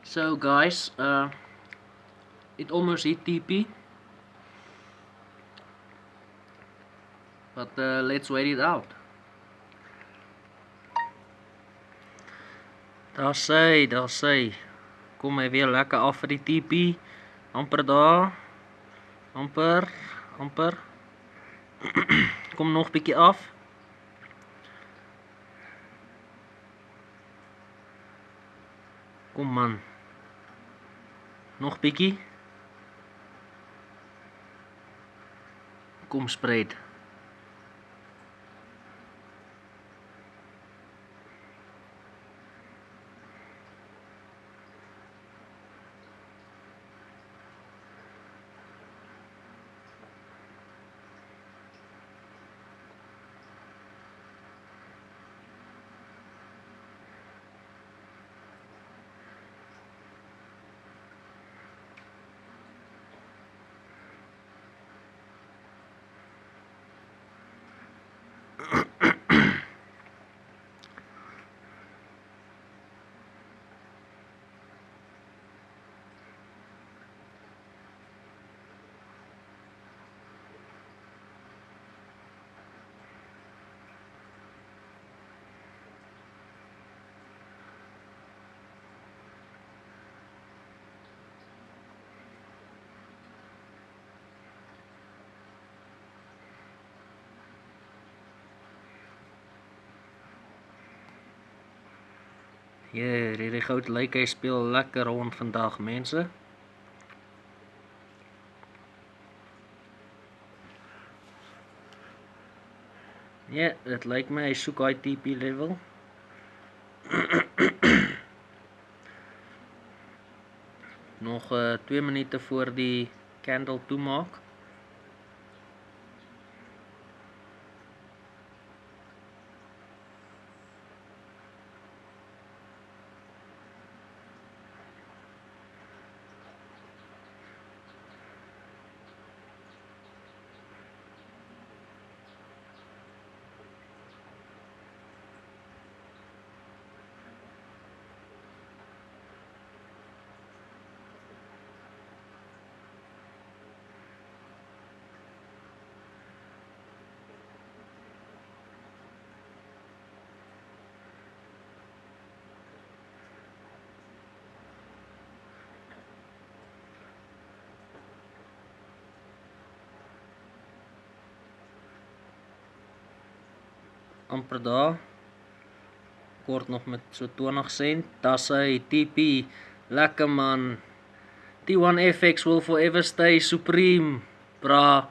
So guys, it almost hit TP, but let's wait it out. Daar sê. Kom hy weer lekker af vir die TP. Amper daar. Amper. Kom nog bietjie af. Kom man. Nog bietjie. Kom spread. Hierdie goud lyk hy speel lekker rond vandag, mense. Ja, dit lyk my hy soek hy TP level. Nog 2 minute voor die candle toemaak. Amper daar. Kort nog met so 20 cent. Daar sê TP. Lekker man. T1FX will forever stay supreme. Bra.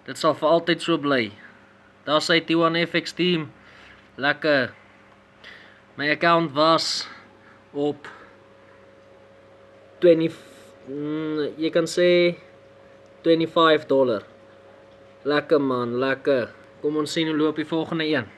Dit sal vir altyd so bly. Daar sê T1FX team. Lekker. My account was op 20 jy kan sê $25. Lekker man, lekker. Kom ons sien hoe loop die volgende een.